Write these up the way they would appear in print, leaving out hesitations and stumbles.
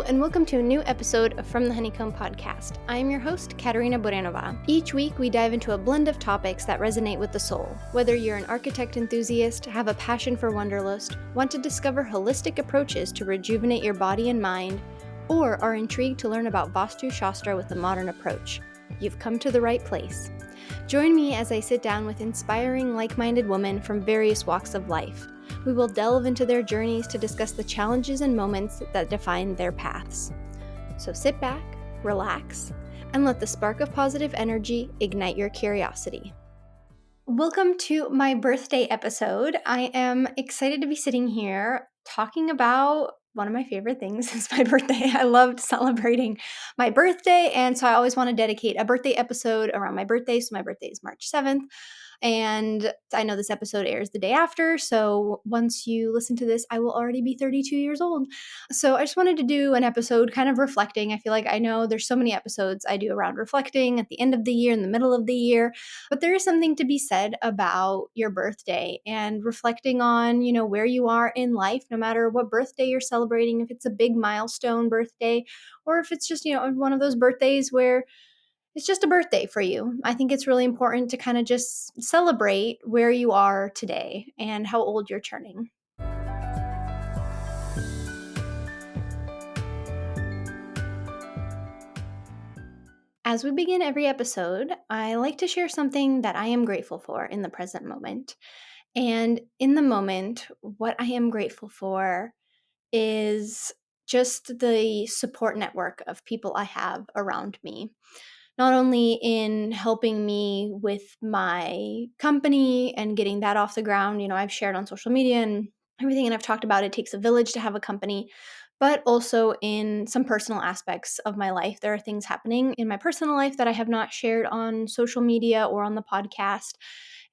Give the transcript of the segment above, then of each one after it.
and welcome to a new episode of From the Honeycomb podcast. I am your host, Katerina. Each week, we dive into a blend of topics that resonate with the soul. Whether you're an architect enthusiast, have a passion for Wanderlust, want to discover holistic approaches to rejuvenate your body and mind, or are intrigued to learn about Vastu Shastra with a modern approach, you've come to the right place. Join me as I sit down with inspiring, like-minded women from various walks of life. We will delve into their journeys to discuss the challenges and moments that define their paths. So sit back, relax, and let the spark of positive energy ignite your curiosity. Welcome to my birthday episode. I am excited to be sitting here talking about one of my favorite things is my birthday. I loved celebrating my birthday, and so I always want to dedicate a birthday episode around my birthday. So my birthday is March 7th. And I know this episode airs the day after, so once you listen to this, I will already be 32 years old. So I just wanted to do an episode kind of reflecting. I feel like I know there's so many episodes I do around reflecting at the end of the year, in the middle of the year, but there is something to be said about your birthday and reflecting on, where you are in life, no matter what birthday you're celebrating, if it's a big milestone birthday, or if it's just, one of those birthdays where it's just a birthday for you. I think it's really important to kind of just celebrate where you are today and how old you're turning. As we begin every episode, I like to share something that I am grateful for in the present moment. And in the moment, what I am grateful for is just the support network of people I have around me. Not only in helping me with my company and getting that off the ground, I've shared on social media and everything, and I've talked about it takes a village to have a company, but also in some personal aspects of my life. There are things happening in my personal life that I have not shared on social media or on the podcast.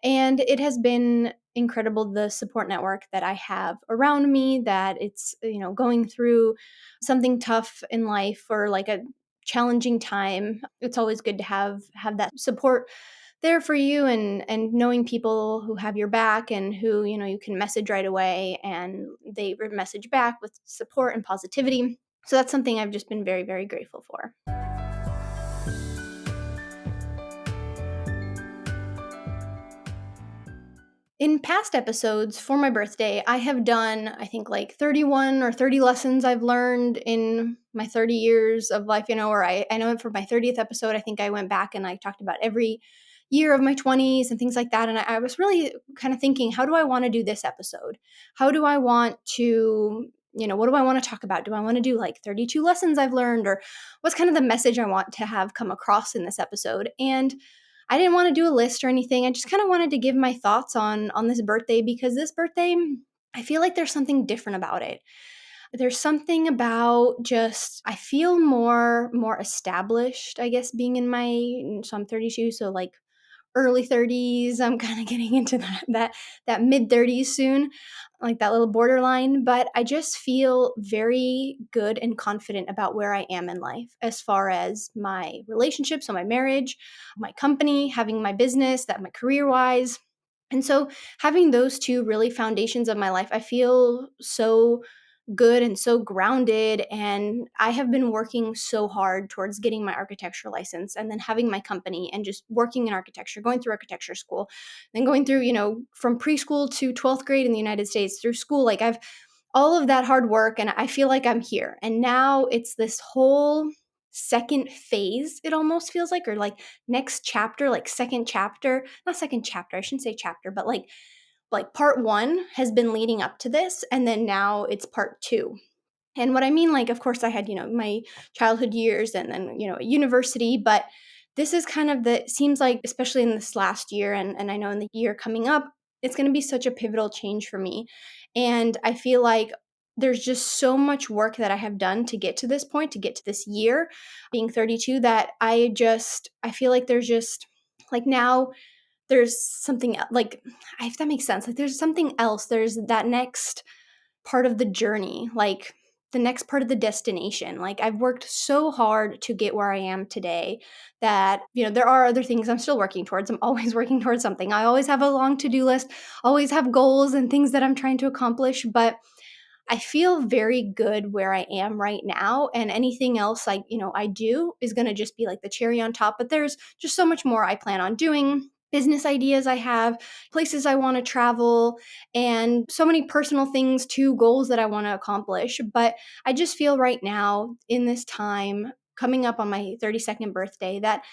And it has been incredible, the support network that I have around me, that it's, going through something tough in life or like a challenging time. It's always good to have that support there for you, and knowing people who have your back and who, you can message right away and they message back with support and positivity. So that's something I've just been very, very grateful for. In past episodes for my birthday, I have done, I think, like 31 or 30 lessons I've learned in my 30 years of life, or I know for my 30th episode, I think I went back and I talked about every year of my 20s and things like that. And I was really kind of thinking, how do I want to do this episode? How do I want to, what do I want to talk about? Do I want to do like 32 lessons I've learned, or what's kind of the message I want to have come across in this episode? And I didn't want to do a list or anything. I just kind of wanted to give my thoughts on this birthday, because this birthday, I feel like there's something different about it. There's something about just, I feel more established, I guess, being in so I'm 32, so like early 30s. I'm kind of getting into that mid 30s soon, like that little borderline, but I just feel very good and confident about where I am in life as far as my relationships, so my marriage, my company, having my business, that my career-wise. And so having those two really foundations of my life, I feel so good and so grounded. And I have been working so hard towards getting my architecture license and then having my company and just working in architecture, going through architecture school, then going through, from preschool to 12th grade in the United States through school. Like, I've all of that hard work, and I feel like I'm here. And now it's this whole second phase, it almost feels like, or like next chapter, like second chapter, not second chapter, I shouldn't say chapter, but like part one has been leading up to this, and then now it's part two. And what I mean, like, of course I had, my childhood years and then, university, but this is kind of seems like, especially in this last year, and I know in the year coming up, it's going to be such a pivotal change for me. And I feel like there's just so much work that I have done to get to this point, to get to this year, being 32, that I feel like there's just, like, now there's something like, if that makes sense, like there's something else, there's that next part of the journey, like the next part of the destination. Like, I've worked so hard to get where I am today that, there are other things I'm still working towards. I'm always working towards something. I always have a long to-do list, always have goals and things that I'm trying to accomplish, but I feel very good where I am right now, and anything else I do is going to just be like the cherry on top, but there's just so much more I plan on doing. Business ideas I have, places I want to travel, and so many personal things too, goals that I want to accomplish. But I just feel right now in this time coming up on my 32nd birthday that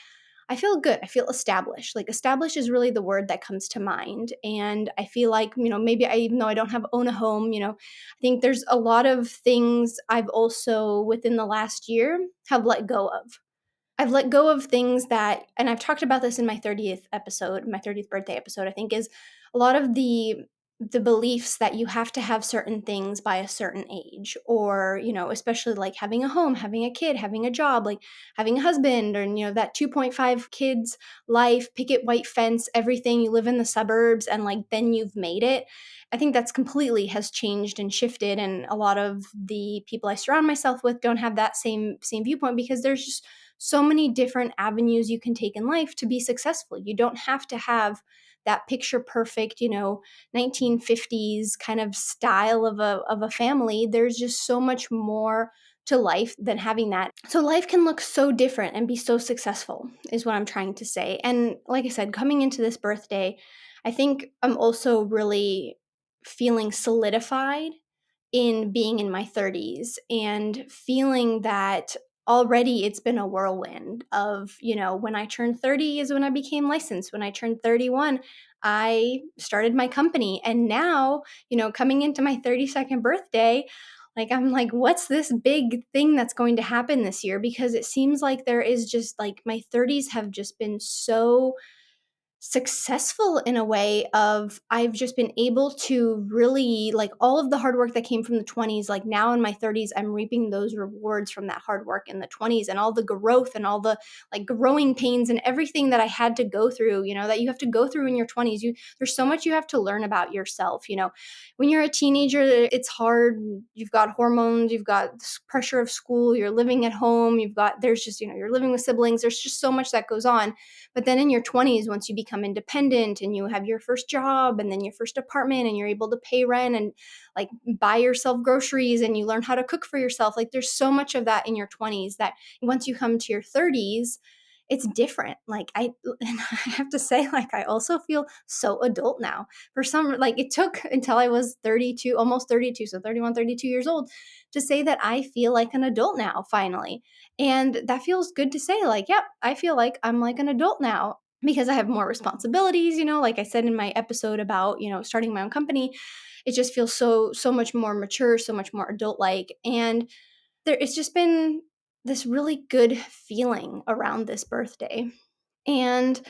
I feel good. I feel established. Like established is really the word that comes to mind. And I feel like, maybe even though I don't have own a home, I think there's a lot of things I've also within the last year have let go of. I've let go of things that, and I've talked about this in my 30th episode, my 30th birthday episode, I think, is a lot of the beliefs that you have to have certain things by a certain age, or, especially like having a home, having a kid, having a job, like having a husband, or, that 2.5 kids life, picket white fence, everything, you live in the suburbs and like then you've made it. I think that's completely has changed and shifted, and a lot of the people I surround myself with don't have that same viewpoint, because there's just so many different avenues you can take in life to be successful. You don't have to have that picture perfect, 1950s kind of style of a family. There's just so much more to life than having that. So life can look so different and be so successful is what I'm trying to say. And like I said, coming into this birthday, I think I'm also really feeling solidified in being in my 30s and feeling that already it's been a whirlwind of, when I turned 30 is when I became licensed. When I turned 31, I started my company. And now, coming into my 32nd birthday, like I'm like, what's this big thing that's going to happen this year? Because it seems like there is just like my 30s have just been so successful in a way of I've just been able to really like all of the hard work that came from the 20s, like now in my 30s I'm reaping those rewards from that hard work in the 20s, and all the growth and all the like growing pains and everything that I had to go through, that you have to go through in your 20s. There's so much you have to learn about yourself. When you're a teenager it's hard. You've got hormones, you've got pressure of school, you're living at home, there's just you're living with siblings, there's just so much that goes on. But then in your 20s, once you become independent and you have your first job and then your first apartment and you're able to pay rent and like buy yourself groceries and you learn how to cook for yourself, like there's so much of that in your 20s that once you come to your 30s, it's different. Like and I have to say, like I also feel so adult now. For some, like it took until I was 32, almost 32, so 31, 32 years old, to say that I feel like an adult now, finally. And that feels good to say, like, yep, I feel like I'm like an adult now because I have more responsibilities, like I said in my episode about, starting my own company. It just feels so much more mature, so much more adult like. And it's just been this really good feeling around this birthday. And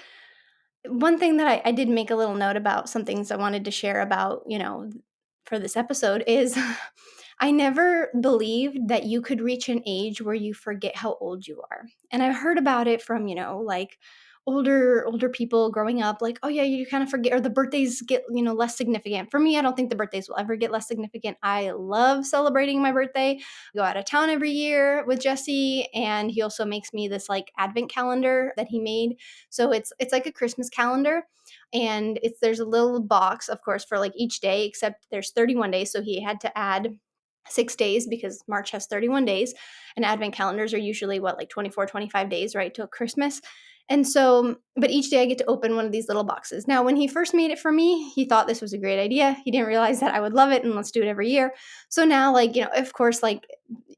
one thing that I did make a little note about, some things I wanted to share about, for this episode is I never believed that you could reach an age where you forget how old you are. And I've heard about it from, like older people growing up, like, oh yeah, you kind of forget, or the birthdays get, less significant. For me, I don't think the birthdays will ever get less significant. I love celebrating my birthday. I go out of town every year with Jesse, and he also makes me this like advent calendar that he made. So it's like a Christmas calendar, and there's a little box, of course, for like each day, except there's 31 days, so he had to add 6 days because March has 31 days, and advent calendars are usually what, like 24, 25 days, right, till Christmas. And so, but each day I get to open one of these little boxes. Now, when he first made it for me, he thought this was a great idea. He didn't realize that I would love it and let's do it every year. So now, like, of course, like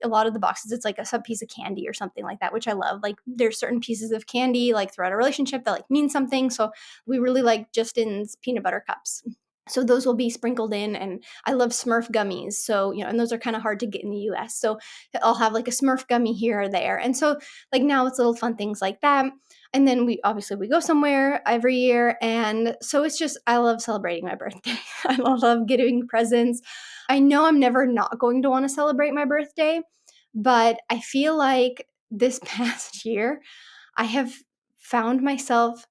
a lot of the boxes, it's like a sub piece of candy or something like that, which I love. Like there's certain pieces of candy like throughout a relationship that like mean something. So we really like Justin's peanut butter cups. So those will be sprinkled in, and I love Smurf gummies. So, and those are kind of hard to get in the US. So I'll have like a Smurf gummy here or there. And so like now it's little fun things like that. And then we go somewhere every year. And so it's just, I love celebrating my birthday. I love getting presents. I know I'm never not going to want to celebrate my birthday, but I feel like this past year, I have found myself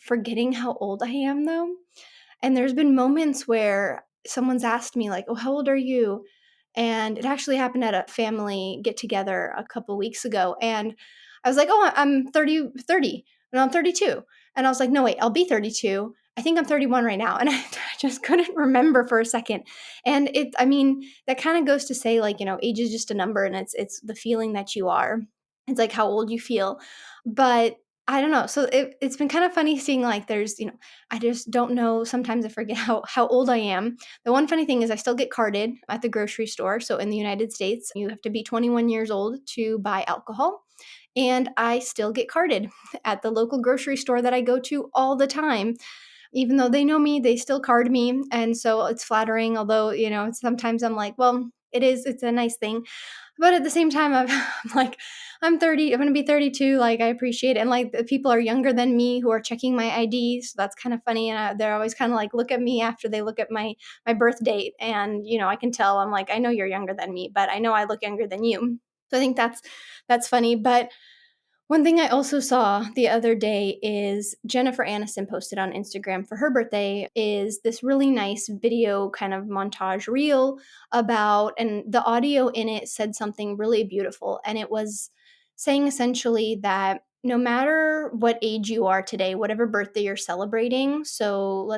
forgetting how old I am though. And there's been moments where someone's asked me like, "Oh, how old are you?" And it actually happened at a family get together a couple weeks ago, and I was like, "Oh, I'm 30, 30, and I'm 32." And I was like, "No, wait, I'll be 32." I think I'm 31 right now, and I just couldn't remember for a second. And I mean, that kind of goes to say, like, age is just a number, and it's the feeling that you are. It's like how old you feel. But I don't know. So it's been kind of funny seeing, like, I just don't know. Sometimes I forget how old I am. The one funny thing is I still get carded at the grocery store. So in the United States, you have to be 21 years old to buy alcohol. And I still get carded at the local grocery store that I go to all the time. Even though they know me, they still card me, and so it's flattering, although, sometimes I'm like, "Well, it's a nice thing." But at the same time, I'm like, "I'm 30, I'm gonna be 32, like, I appreciate it," and, like, the people are younger than me who are checking my ID, so that's kinda funny, and, they're always kinda like, look at me after they look at my birth date, and, I can tell, I'm like, "I know you're younger than me, but I know I look younger than you." So I think that's funny. But one thing I also saw the other day is Jennifer Aniston posted on Instagram for her birthday is this really nice video kind of montage reel about, and the audio in it said something really beautiful. And it was saying essentially that no matter what age you are today, whatever birthday you're celebrating, so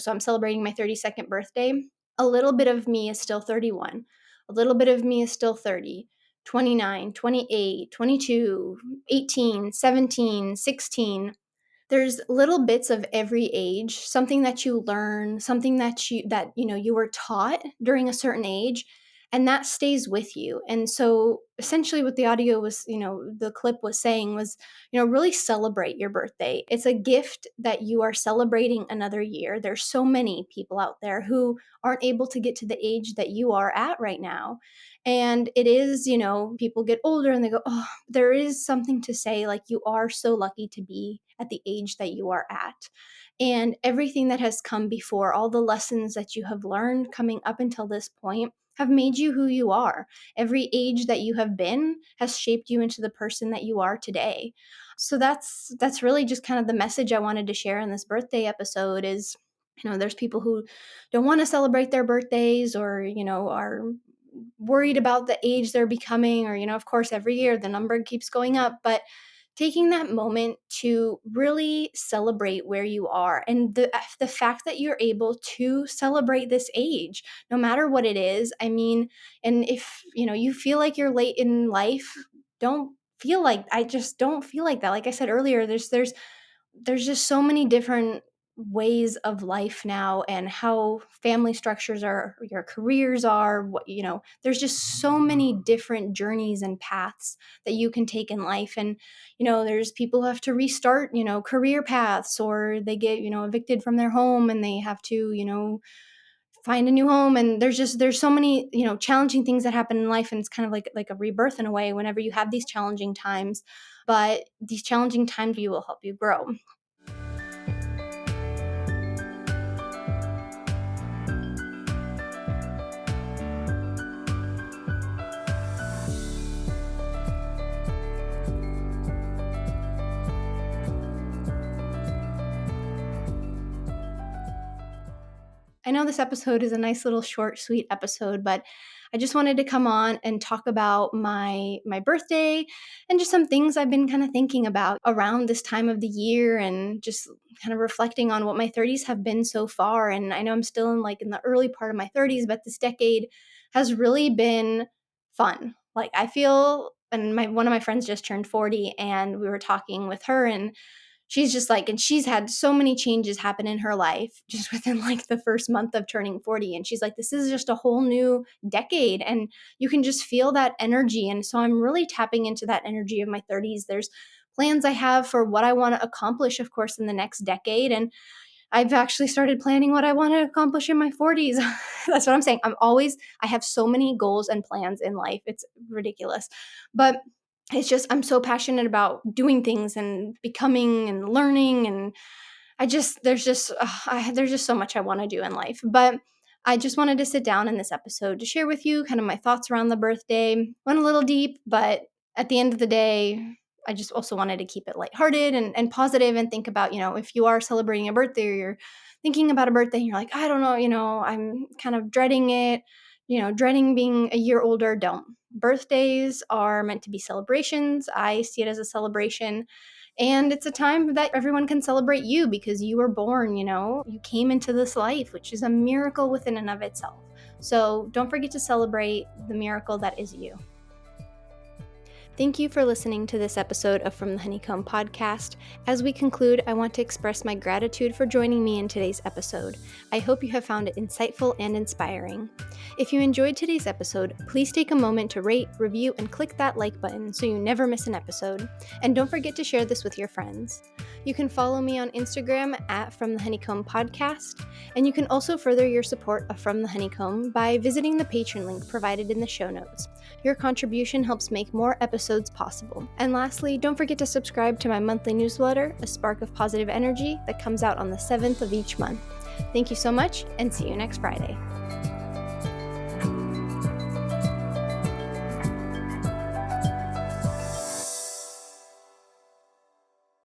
I'm celebrating my 32nd birthday, a little bit of me is still 31. A little bit of me is still 30. 29, 28, 22, 18, 17, 16. There's little bits of every age, something that you learn, something that you were taught during a certain age, and that stays with you. And so essentially what the audio was, the clip was saying was, really celebrate your birthday. It's a gift that you are celebrating another year. There's so many people out there who aren't able to get to the age that you are at right now. And it is, people get older and they go, oh, there is something to say, like, you are so lucky to be at the age that you are at. And everything that has come before, all the lessons that you have learned coming up until this point, have made you who you are. Every age that you have been has shaped you into the person that you are today. So that's really just kind of the message I wanted to share in this birthday episode is, there's people who don't want to celebrate their birthdays, or, are worried about the age they're becoming, or, of course, every year the number keeps going up. But taking that moment to really celebrate where you are, and the fact that you're able to celebrate this age, no matter what it is. I mean, and if you feel like you're late in life, don't feel like I just don't feel like that. Like I said earlier, there's just so many different ways of life now, and how family structures are, your careers are, there's just so many different journeys and paths that you can take in life. And there's people who have to restart, career paths, or they get, evicted from their home and they have to, find a new home. And there's so many, challenging things that happen in life, and it's kind of like a rebirth in a way whenever you have these challenging times. But these challenging times you will help you grow. I know this episode is a nice little short, sweet episode, but I just wanted to come on and talk about my birthday, and just some things I've been kind of thinking about around this time of the year, and just kind of reflecting on what my 30s have been so far. And I know I'm still in the early part of my 30s, but this decade has really been fun. Like, I feel, and my one of my friends just turned 40, and we were talking with her, and she's just like, and she's had so many changes happen in her life just within like the first month of turning 40. And she's like, this is just a whole new decade. And you can just feel that energy. And so I'm really tapping into that energy of my 30s. There's plans I have for what I want to accomplish, of course, in the next decade. And I've actually started planning what I want to accomplish in my 40s. That's what I'm saying. I have so many goals and plans in life. It's ridiculous. But it's just, I'm so passionate about doing things and becoming and learning. And there's just so much I want to do in life. But I just wanted to sit down in this episode to share with you kind of my thoughts around the birthday. Went a little deep, but at the end of the day, I just also wanted to keep it lighthearted and positive, and think about, if you are celebrating a birthday, or you're thinking about a birthday and you're like, I don't know, I'm kind of dreading it, dreading being a year older, don't. Birthdays are meant to be celebrations. I see it as a celebration. And it's a time that everyone can celebrate you because you were born, you came into this life, which is a miracle within and of itself. So don't forget to celebrate the miracle that is you. Thank you for listening to this episode of From the Honeycomb podcast. As we conclude, I want to express my gratitude for joining me in today's episode. I hope you have found it insightful and inspiring. If you enjoyed today's episode, please take a moment to rate, review, and click that like button so you never miss an episode. And don't forget to share this with your friends. You can follow me on Instagram at From the Honeycomb Podcast, and you can also further your support of From the Honeycomb by visiting the Patreon link provided in the show notes. Your contribution helps make more episodes possible. And lastly, don't forget to subscribe to my monthly newsletter, A Spark of Positive Energy, that comes out on the 7th of each month. Thank you so much, and see you next Friday.